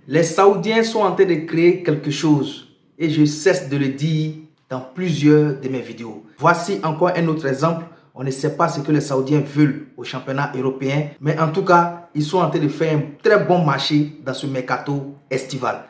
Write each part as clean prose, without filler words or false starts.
Les Saoudiens sont en train de créer quelque chose et je cesse de le dire dans plusieurs de mes vidéos. Voici encore un autre exemple. On ne sait pas ce que les Saoudiens veulent au championnat européen, mais en tout cas, ils sont en train de faire un très bon marché dans ce mercato estival.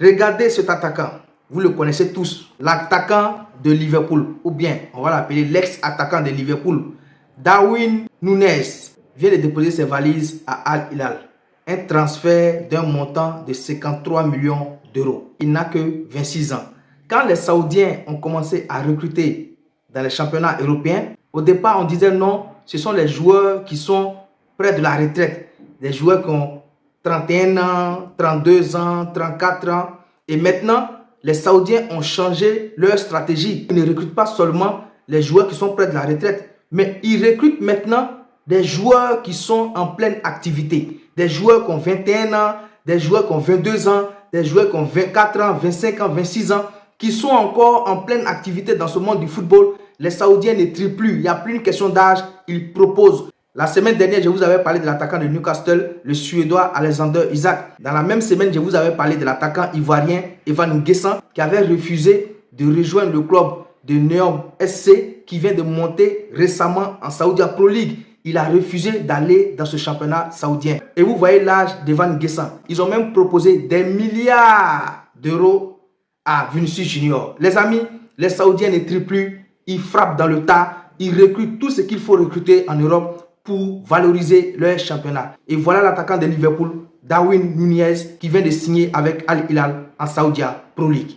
Regardez cet attaquant. Vous le connaissez tous, l'attaquant de Liverpool, ou bien on va l'appeler l'ex-attaquant de Liverpool. Darwin Núñez vient de déposer ses valises à Al Hilal. Un transfert d'un montant de 53 millions d'euros. Il n'a que 26 ans. Quand les Saoudiens ont commencé à recruter dans les championnats européens, au départ on disait non, ce sont les joueurs qui sont près de la retraite. Des joueurs qui ont 31 ans, 32 ans, 34 ans. Et maintenant, les Saoudiens ont changé leur stratégie. Ils ne recrutent pas seulement les joueurs qui sont près de la retraite, mais ils recrutent maintenant des joueurs qui sont en pleine activité. Des joueurs qui ont 21 ans, des joueurs qui ont 22 ans, des joueurs qui ont 24 ans, 25 ans, 26 ans, qui sont encore en pleine activité dans ce monde du football. Les Saoudiens ne trient plus. Il n'y a plus une question d'âge. Ils proposent. La semaine dernière, je vous avais parlé de l'attaquant de Newcastle, le Suédois Alexander Isak. Dans la même semaine, je vous avais parlé de l'attaquant ivoirien Evan N'Guessan qui avait refusé de rejoindre le club de Neom SC qui vient de monter récemment en Saudi Pro League. Il a refusé d'aller dans ce championnat saoudien. Et vous voyez l'âge d'Evan N'Guessan. Ils ont même proposé des milliards d'euros à Vinicius Junior. Les amis, les Saoudiens ne trient plus. Ils frappent dans le tas. Ils recrutent tout ce qu'il faut recruter en Europe pour valoriser leur championnat. Et voilà l'attaquant de Liverpool, Darwin Núñez, qui vient de signer avec Al Hilal en Saudi Pro League.